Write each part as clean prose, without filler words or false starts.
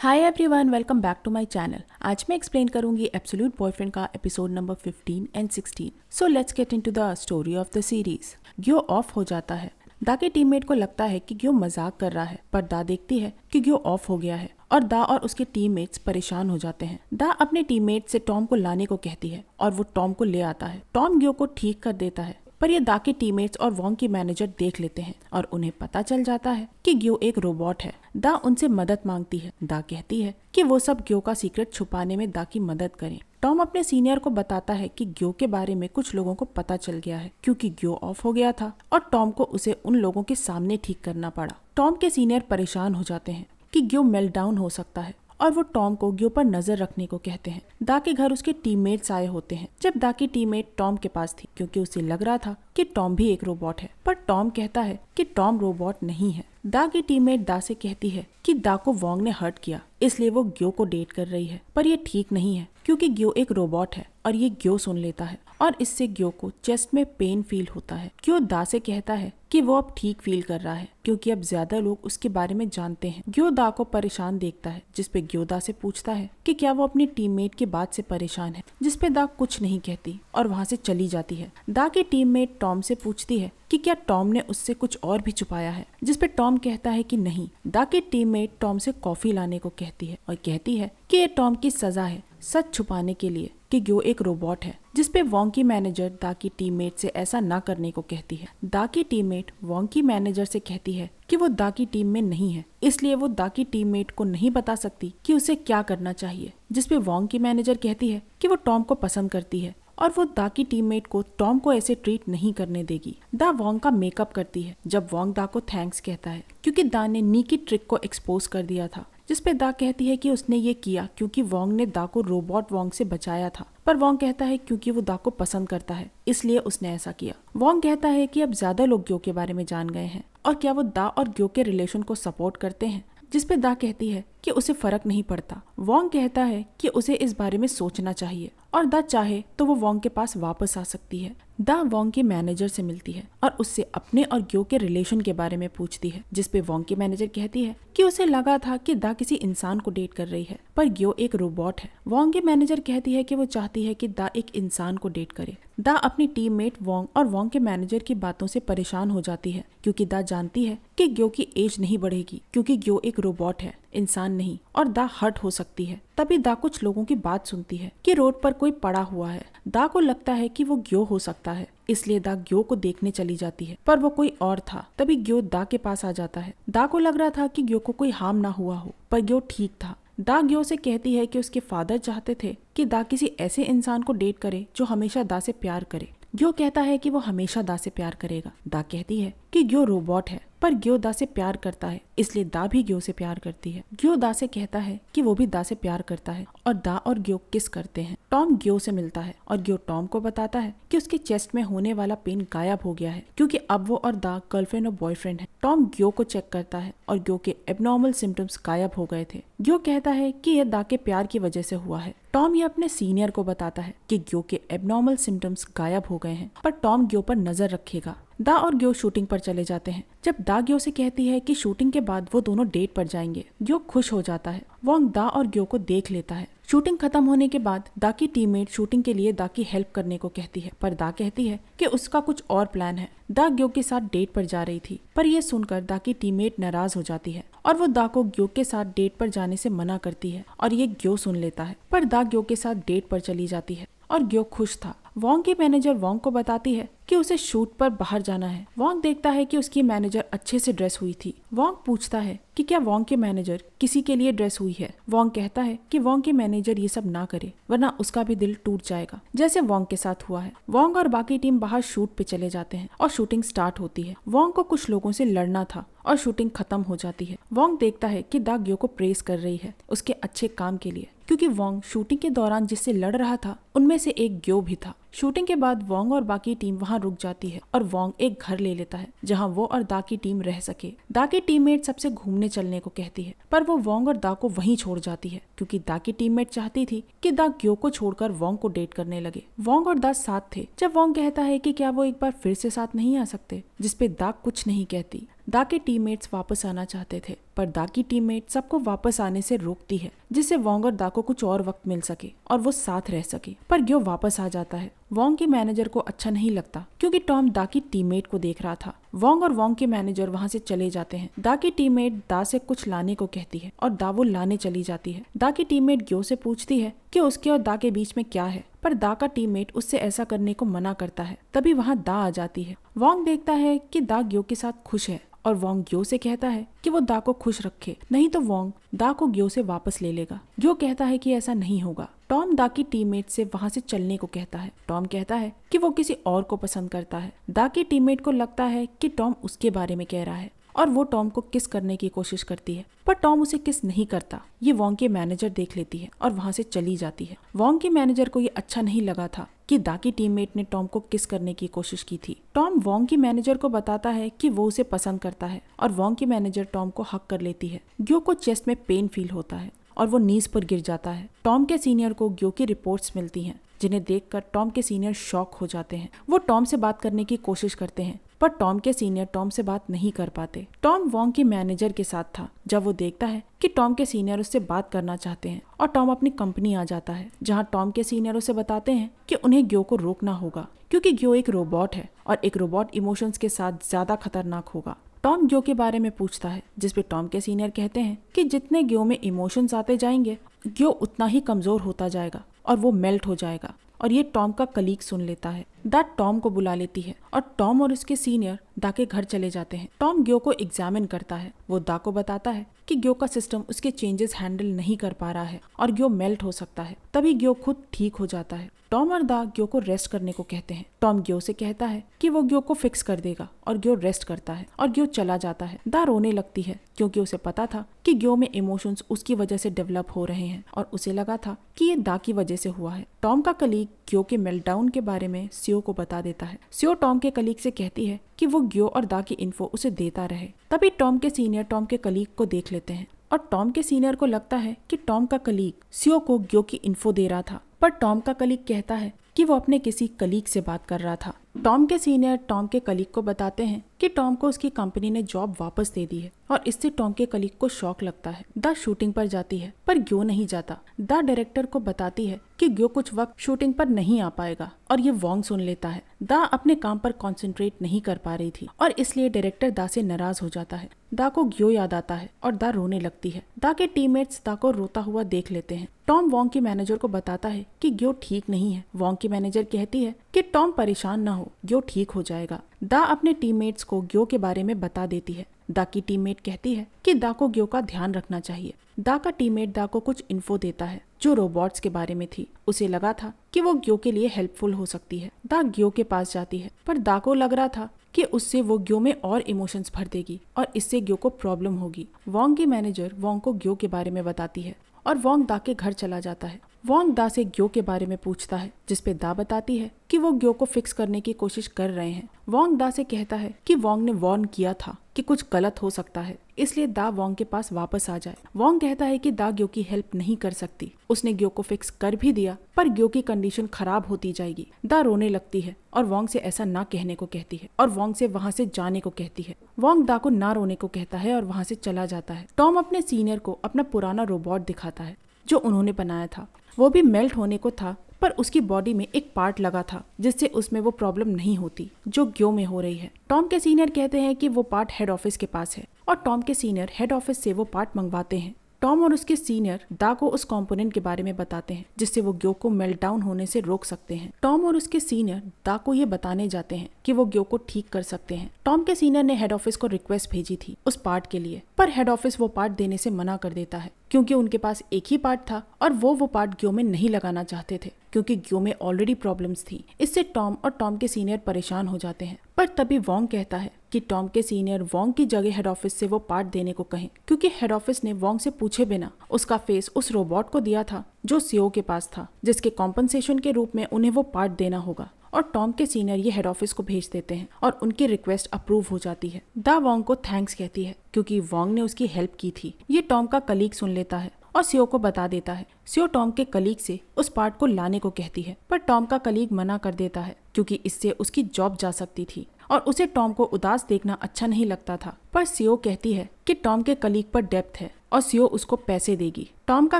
Hi everyone, welcome back to my channel. आज मैं explain करूंगी एब्सोल्यूट बॉयफ्रेंड का episode number 15 and 16। So let's get into the story of the series. ग्यो off हो जाता है। दा के टीममेट को लगता है कि ग्यो मजाक कर रहा है, पर दा देखती है कि ग्यो ऑफ हो गया है और दा और उसके टीममेट्स परेशान हो जाते हैं। दा अपने टीममेट से टॉम को लाने को कहती है और वो टॉम को ले आता है। टॉम ग्यो को ठीक कर देता है, पर ये दा के टीममेट्स और वोंग की मैनेजर देख लेते हैं और उन्हें पता चल जाता है कि ग्यो एक रोबोट है। दा उनसे मदद मांगती है। दा कहती है कि वो सब ग्यो का सीक्रेट छुपाने में दा की मदद करें। टॉम अपने सीनियर को बताता है कि ग्यो के बारे में कुछ लोगों को पता चल गया है क्योंकि ग्यो ऑफ हो गया था और टॉम को उसे उन लोगों के सामने ठीक करना पड़ा। टॉम के सीनियर परेशान हो जाते हैं कि ग्यो मेल्टडाउन हो सकता है और वो टॉम को ग्यो पर नजर रखने को कहते हैं। दा के घर उसके टीममेट्स आए होते हैं जब दा की टीममेट टॉम के पास थी, क्योंकि उसे लग रहा था कि टॉम भी एक रोबोट है, पर टॉम कहता है कि टॉम रोबोट नहीं है। दा की टीममेट दा से कहती है कि दा को वोंग ने हर्ट किया, इसलिए वो ग्यो को डेट कर रही है, पर ये ठीक नहीं है क्योंकि ग्यो एक रोबोट है और ये ग्यो सुन लेता है और इससे ग्यो को चेस्ट में पेन फील होता है। ग्यो दा से कहता है कि वो अब ठीक फील कर रहा है क्योंकि अब ज्यादा लोग उसके बारे में जानते हैं। ग्यो दा को परेशान देखता है, जिसपे ग्यो दा से पूछता है कि क्या वो अपनी टीममेट की बात से परेशान है, जिसपे दा कुछ नहीं कहती और वहाँ से चली जाती है। दा की टीममेट टॉम से पूछती है कि क्या टॉम ने उससे कुछ और भी छुपाया है, जिसपे टॉम कहता है कि नहीं। दा की टीममेट टॉम से कॉफी लाने को कहती है और कहती है कि ये टॉम की सजा है सच छुपाने के लिए कि ग्यो एक रोबोट है, जिसपे वोंग की मैनेजर दा की टीममेट से ऐसा ना करने को कहती है। दा की टीममेट वोंग की मैनेजर से कहती है कि वो दा की टीम में नहीं है, इसलिए वो दा की टीममेट को नहीं बता सकती कि उसे क्या करना चाहिए, जिसपे वोंग की मैनेजर कहती है कि वो टॉम को पसंद करती है और वो दा की टीममेट को टॉम को ऐसे ट्रीट नहीं करने देगी। दा वोंग का मेकअप करती है जब वोंग दा को थैंक्स कहता है क्योंकि दा ने नी की ट्रिक को एक्सपोज कर दिया था, जिसपे दा कहती है कि उसने ये किया क्योंकि वोंग ने दा को रोबोट वोंग से बचाया था, पर वोंग कहता है क्योंकि वो दा को पसंद करता है इसलिए उसने ऐसा किया। वोंग कहता है कि अब ज्यादा लोग ग्यो के बारे में जान गए हैं और क्या वो दा और ग्यो के रिलेशन को सपोर्ट करते हैं, जिसपे दा कहती है कि उसे फर्क नहीं पड़ता। वोंग कहता है कि उसे इस बारे में सोचना चाहिए और दा चाहे तो वो वोंग के पास वापस आ सकती है। दा वोंग के मैनेजर से मिलती है और उससे अपने और ग्यो के रिलेशन के बारे में पूछती है, जिसपे वोंग की मैनेजर कहती है कि उसे लगा था कि दा किसी इंसान को डेट कर रही है, पर ग्यो एक रोबोट है। वोंग की मैनेजर कहती है कि वो चाहती है कि दा एक इंसान को डेट करे। दा अपनी टीममेट वोंग और वोंग के मैनेजर की बातों से परेशान हो जाती है क्योंकि दा जानती है कि ग्यो की एज नहीं बढ़ेगी क्योंकि ग्यो एक रोबोट है, इंसान नहीं, और दा हर्ट हो सकती है। तभी दा कुछ लोगों की बात सुनती है कि रोड पर कोई पड़ा हुआ है। दा को लगता है कि वो ग्यो हो सकता है, इसलिए दा ग्यो को देखने चली जाती है, पर वो कोई और था। तभी ग्यो दा के पास आ जाता है। दा को लग रहा था कि ग्यो को कोई हार्म ना हुआ हो, पर ग्यो ठीक था। दा ग्यो से कहती है कि उसके फादर चाहते थे कि दा किसी ऐसे इंसान को डेट करे जो हमेशा दा से प्यार करे। ग्यो कहता है कि वो हमेशा दा से प्यार करेगा। दा कहती है कि ग्यो रोबोट है, पर ग्यो दा से प्यार करता है, इसलिए दा भी ग्यो से प्यार करती है। ग्यो दा से कहता है कि वो भी दा से प्यार करता है और दा और ग्यो किस करते हैं। टॉम ग्यो से मिलता है और ग्यो टॉम को बताता है कि उसके चेस्ट में होने वाला पेन गायब हो गया है क्योंकि अब वो और दा गर्लफ्रेंड और बॉयफ्रेंड है। टॉम ग्यो को चेक करता है और ग्यो के एबनॉर्मल सिम्टम्स गायब हो गए थे। ग्यो कहता है कि यह दा के प्यार की वजह से हुआ है। टॉम ये अपने सीनियर को बताता है कि ग्यो के एबनॉर्मल सिम्टम्स गायब हो गए हैं, पर टॉम ग्यो पर नजर रखेगा। दा और ग्यो शूटिंग पर चले जाते हैं। जब दा ग्यो से कहती है कि शूटिंग के बाद वो दोनों डेट पर जाएंगे, ग्यो खुश हो जाता है। वोंग दा और ग्यो को देख लेता है। शूटिंग खत्म होने के बाद दा की टीममेट शूटिंग के लिए दा की हेल्प करने को कहती है, पर दा कहती है कि उसका कुछ और प्लान है। दा ग्यो के साथ डेट पर जा रही थी, पर यह सुनकर दा की टीममेट नाराज हो जाती है और वो दा को ग्यो के साथ डेट पर जाने से मना करती है और ये ग्यो सुन लेता है, पर दा ग्यो के साथ डेट पर चली जाती है और ग्यो खुश था। वोंग की मैनेजर वोंग को बताती है कि उसे शूट पर बाहर जाना है। वोंग देखता है कि उसकी मैनेजर अच्छे से ड्रेस हुई थी। वोंग पूछता है कि क्या वोंग के मैनेजर किसी के लिए ड्रेस हुई है। वोंग कहता है कि वोंग के मैनेजर ये सब ना करे वरना उसका भी दिल टूट जाएगा, जैसे वोंग के साथ हुआ है। वोंग और बाकी टीम बाहर शूट पे चले जाते हैं और शूटिंग स्टार्ट होती है। वोंग को कुछ लोगों से लड़ना था और शूटिंग खत्म हो जाती है। वोंग देखता है कि दा ग्यो को प्रेज कर रही है उसके अच्छे काम के लिए, क्योंकि वोंग शूटिंग के दौरान जिससे लड़ रहा था उनमें से एक ग्यो भी था। शूटिंग के बाद वोंग और बाकी टीम वहां रुक जाती है और वोंग एक घर ले लेता है जहां वो और दा की टीम रह सके। दा की टीममेट सबसे घूमने चलने को कहती है, पर वो वोंग और दा को वहीं छोड़ जाती है क्योंकि दा की टीममेट चाहती थी कि दा ग्यो को छोड़कर वोंग को डेट करने लगे। वोंग और दा साथ थे जब वोंग कहता है कि क्या वो एक बार फिर से साथ नहीं आ सकते, जिसपे दा कुछ नहीं कहती। दा के टीममेट्स वापस आना चाहते थे, पर दा की टीममेट सबको वापस आने से रोकती है, जिससे वोंग और दा को कुछ और वक्त मिल सके और वो साथ रह सके। पर ग्यो वापस आ जाता है। वोंग के मैनेजर को अच्छा नहीं लगता क्योंकि टॉम दा की टीममेट को देख रहा था। वोंग और वोंग के मैनेजर वहाँ से चले जाते हैं। दा की टीममेट दा से कुछ लाने को कहती है और दा वो लाने चली जाती है। दा की टीममेट ग्यो से पूछती है कि उसके और दा के बीच में क्या है, पर दा का टीममेट उससे ऐसा करने को मना करता है। तभी वहाँ दा आ जाती है। वोंग देखता है कि दा ग्यो के साथ खुश है और वोंग ग्यो से कहता है कि वो दा को खुश रखे, नहीं तो वोंग दा को ग्यो से वापस ले लेगा। ग्यो कहता है कि ऐसा नहीं होगा। टॉम दा की टीममेट से वहाँ से चलने को कहता है। टॉम कहता है कि वो किसी और को पसंद करता है। दा की टीममेट को लगता है कि टॉम उसके बारे में कह रहा है और वो टॉम को किस करने की कोशिश करती है, पर टॉम उसे किस नहीं करता। ये वोंग के मैनेजर देख लेती है और वहाँ से चली जाती है। वोंग के मैनेजर को ये अच्छा नहीं लगा था कि दा की टीममेट ने टॉम को किस करने की कोशिश की थी। टॉम वोंग की मैनेजर को बताता है कि वो उसे पसंद करता है और वोंग की मैनेजर टॉम को हक कर लेती है। ग्यो को चेस्ट में पेन फील होता है और वो नीज पर गिर जाता है। टॉम के सीनियर को ग्यो की रिपोर्ट्स मिलती हैं, जिन्हें देखकर टॉम के सीनियर शॉक हो जाते हैं। वो टॉम से बात करने की कोशिश करते हैं, पर टॉम के सीनियर टॉम से बात नहीं कर पाते। टॉम वोंग के मैनेजर के साथ था जब वो देखता है कि टॉम के सीनियर उससे बात करना चाहते हैं और टॉम अपनी कंपनी आ जाता है, जहां टॉम के सीनियर उसे बताते हैं कि उन्हें ग्यो को रोकना होगा क्योंकि ग्यो एक रोबोट है और एक रोबोट इमोशंस के साथ ज्यादा खतरनाक होगा। टॉम ग्यो के बारे में पूछता है, जिसपे टॉम के सीनियर कहते हैं कि जितने ग्यो में इमोशंस आते जाएंगे ग्यो उतना ही कमजोर होता जाएगा और वो मेल्ट हो जाएगा। और ये टॉम का कलीग सुन लेता है। दा टॉम को बुला लेती है और टॉम और उसके सीनियर दा के घर चले जाते हैं। टॉम ग्यो को एग्जामिन करता है। वो दा को बताता है कि ग्यो का सिस्टम उसके चेंजेस हैंडल नहीं कर पा रहा है और ग्यो मेल्ट हो सकता है। तभी ग्यो खुद ठीक हो जाता है। टॉम और दा ग्यो को रेस्ट करने को कहते हैं। टॉम ग्यो से कहता है कि वो ग्यो को फिक्स कर देगा और ग्यो रेस्ट करता है और ग्यो चला जाता है। दा रोने लगती है क्योंकि उसे पता था कि ग्यो में इमोशंस उसकी वजह से डेवलप हो रहे हैं और उसे लगा था कि ये दा की वजह से हुआ है। टॉम का कलीग ग्यो के मेल्टडाउन के बारे में सियो को बता देता है। सियो टॉम के कलीग से कहती है कि वो ग्यो और दा की इन्फो उसे देता रहे। तभी टॉम के सीनियर टॉम के कलीग को देख लेते हैं और टॉम के सीनियर को लगता है कि टॉम का कलीग सियो को ग्यो की इन्फो दे रहा था, पर टॉम का कलीग कहता है कि वो अपने किसी कलीग से बात कर रहा था। टॉम के सीनियर टॉम के कलीग को बताते हैं कि टॉम को उसकी कंपनी ने जॉब वापस दे दी है और इससे टॉम के कलीग को शॉक लगता है। दा शूटिंग पर जाती है पर ग्यो नहीं जाता। दा डायरेक्टर को बताती है कि ग्यो कुछ वक्त शूटिंग पर नहीं आ पाएगा और ये वोंग सुन लेता है। दा अपने काम पर कंसंट्रेट नहीं कर पा रही थी और इसलिए डायरेक्टर दा से नाराज हो जाता है। दा को ग्यो याद आता है और दा रोने लगती है। दा के टीममेट्स दा को रोता हुआ देख लेते हैं। टॉम वोंग के मैनेजर को बताता है कि ग्यो ठीक नहीं है। वोंग की मैनेजर कहती है कि टॉम परेशान ना हो, ग्यो ठीक हो जाएगा। दा अपने टीममेट्स को ग्यो के बारे में बता देती है। दा की टीममेट कहती है कि दा को ग्यो का ध्यान रखना चाहिए। दा का टीममेट दा को कुछ इन्फो देता है जो रोबोट्स के बारे में थी। उसे लगा था कि वो ग्यो के लिए हेल्पफुल हो सकती है। दा ग्यो के पास जाती है, पर दा को लग रहा था कि उससे वो ग्यो में और इमोशंस भर देगी और इससे ग्यो को प्रॉब्लम होगी। वोंग की मैनेजर वोंग को ग्यो के बारे में बताती है और वोंग दा के घर चला जाता है। वोंग दा से ग्यो के बारे में पूछता है, जिसपे दा बताती है कि वो ग्यो को फिक्स करने की कोशिश कर रहे हैं। वोंग दा से कहता है कि वोंग ने वार्न किया था कि कुछ गलत हो सकता है, इसलिए दा वोंग के पास वापस आ जाए। वोंग कहता है कि दा ग्यो की हेल्प नहीं कर सकती। उसने ग्यो को फिक्स कर भी दिया पर ग्यो की कंडीशन खराब होती जाएगी। दा रोने लगती है और वोंग से ऐसा ना कहने को कहती है और वोंग से वहाँ से जाने को कहती है। वोंग दा को ना रोने को कहता है और वहाँ से चला जाता है। टॉम अपने सीनियर को अपना पुराना रोबोट दिखाता है जो उन्होंने बनाया था। वो भी मेल्ट होने को था, पर उसकी बॉडी में एक पार्ट लगा था जिससे उसमें वो प्रॉब्लम नहीं होती जो ग्यो में हो रही है। टॉम के सीनियर कहते हैं कि वो पार्ट हेड ऑफिस के पास है और टॉम के सीनियर हेड ऑफिस से वो पार्ट मंगवाते हैं। टॉम और उसके सीनियर दा को उस कंपोनेंट के बारे में बताते हैं जिससे वो ग्यो को मेल्टडाउन होने से रोक सकते हैं। टॉम और उसके सीनियर दा को ये बताने जाते हैं कि वो ग्यो को ठीक कर सकते हैं। टॉम के सीनियर ने हेड ऑफिस को रिक्वेस्ट भेजी थी उस पार्ट के लिए, पर हेड ऑफिस वो पार्ट देने से मना कर देता है क्योंकि उनके पास एक ही पार्ट था और वो पार्ट ग्यो में नहीं लगाना चाहते थे क्योंकि ग्यो में ऑलरेडी प्रॉब्लम्स थी। इससे टॉम और टॉम के सीनियर परेशान हो जाते हैं। पर तभी वोंग कहता है कि टॉम के सीनियर वोंग की जगह हेड ऑफिस से वो पार्ट देने को कहें, क्योंकि हेड ऑफिस ने वोंग से पूछे बिना उसका फेस उस रोबोट को दिया था जो सीओ के पास था, जिसके कॉम्पनसेशन के रूप में उन्हें वो पार्ट देना होगा। और टॉम के सीनियर ये हेड ऑफिस को भेज देते हैं और उनकी रिक्वेस्ट अप्रूव हो जाती है। दा वोंग को थैंक्स कहती है क्योंकि वोंग ने उसकी हेल्प की थी। ये टॉम का कलीग सुन लेता है और सीओ को बता देता है। सीओ टॉम के कलीग से उस पार्ट को लाने को कहती है, पर टॉम का कलीग मना कर देता है क्योंकि इससे उसकी जॉब जा सकती थी और उसे टॉम को उदास देखना अच्छा नहीं लगता था। पर सीओ कहती है कि टॉम के कलीग पर डेप्थ है और सीओ उसको पैसे देगी। टॉम का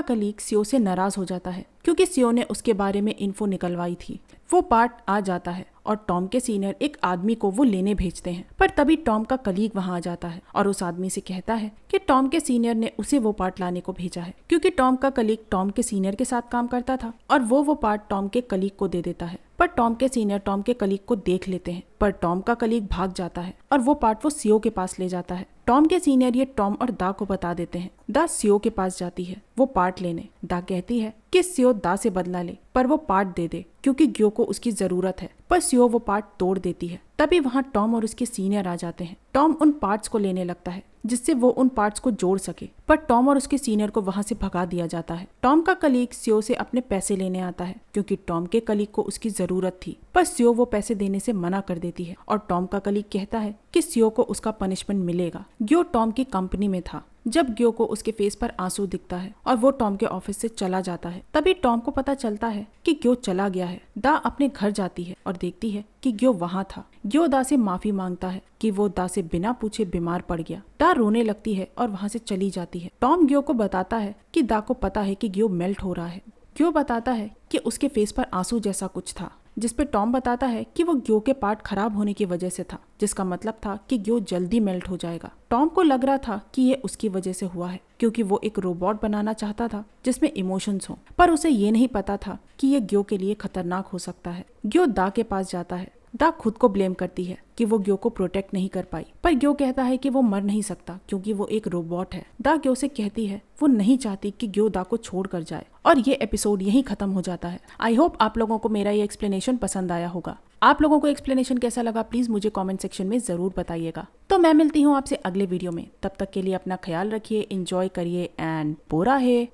कलीग सीओ से नाराज हो जाता है क्योंकि सीओ ने उसके बारे में इन्फो निकलवाई थी। वो पार्ट आ जाता है और टॉम के सीनियर एक आदमी को वो लेने भेजते हैं, पर तभी टॉम का कलीग वहां आ जाता है और उस आदमी से कहता है कि टॉम के सीनियर ने उसे वो पार्ट लाने को भेजा है, क्योंकि टॉम का कलीग टॉम के सीनियर के साथ काम करता था और वो पार्ट टॉम के कलीग को दे देता है। पर टॉम के सीनियर टॉम के कलीग को देख लेते हैं, पर टॉम का कलीग भाग जाता है और वो पार्ट वो सीओ के पास ले जाता है। टॉम के सीनियर ये टॉम और दा को बता देते हैं। दा सीओ के पास जाती है वो पार्ट लेने। दा कहती है कि सीओ दा से बदला ले पर वो पार्ट दे दे क्योंकि ग्यो को उसकी जरूरत है, पर सीओ वो पार्ट तोड़ देती है। तभी वहाँ टॉम और उसके सीनियर आ जाते हैं। टॉम उन पार्ट्स को लेने लगता है जिससे वो उन पार्ट्स को जोड़ सके, पर टॉम और उसके सीनियर को वहां से भगा दिया जाता है। टॉम का कलीग सीओ से अपने पैसे लेने आता है क्योंकि टॉम के कलीग को उसकी जरूरत थी, पर सीओ वो पैसे देने से मना कर देती है और टॉम का कलीग कहता है कि सीओ को उसका पनिशमेंट मिलेगा। ग्यो टॉम की कंपनी में था जब ग्यो को उसके फेस पर आंसू दिखता है और वो टॉम के ऑफिस से चला जाता है। तभी टॉम को पता चलता है कि ग्यो चला गया है। दा अपने घर जाती है और देखती है कि ग्यो वहाँ था। ग्यो दा से माफी मांगता है कि वो दा से बिना पूछे बीमार पड़ गया। दा रोने लगती है और वहाँ से चली जाती है। टॉम ग्यो को बताता है कि दा को पता है कि ग्यो मेल्ट हो रहा है। ग्यो बताता है कि उसके फेस पर आंसू जैसा कुछ था, जिसपे टॉम बताता है कि वो ग्यो के पार्ट खराब होने की वजह से था, जिसका मतलब था कि ग्यो जल्दी मेल्ट हो जाएगा। टॉम को लग रहा था कि ये उसकी वजह से हुआ है क्योंकि वो एक रोबोट बनाना चाहता था जिसमें इमोशंस हो, पर उसे ये नहीं पता था कि ये ग्यो के लिए खतरनाक हो सकता है। ग्यो दा के पास जाता है। दा खुद को ब्लेम करती है कि वो ग्यो को प्रोटेक्ट नहीं कर पाई, पर ग्यो कहता है कि वो मर नहीं सकता क्योंकि वो एक रोबोट है। दा ग्यो से कहती है वो नहीं चाहती कि ग्यो दा को छोड़ कर जाए और ये एपिसोड यहीं खत्म हो जाता है। आई होप आप लोगों को मेरा ये एक्सप्लेनेशन पसंद आया होगा। आप लोगों को एक्सप्लेनेशन कैसा लगा प्लीज मुझे कमेंट सेक्शन में जरूर बताइएगा। तो मैं मिलती हूँ आपसे अगले वीडियो में, तब तक के लिए अपना ख्याल रखिए, एंजॉय करिए एंड बोरा है।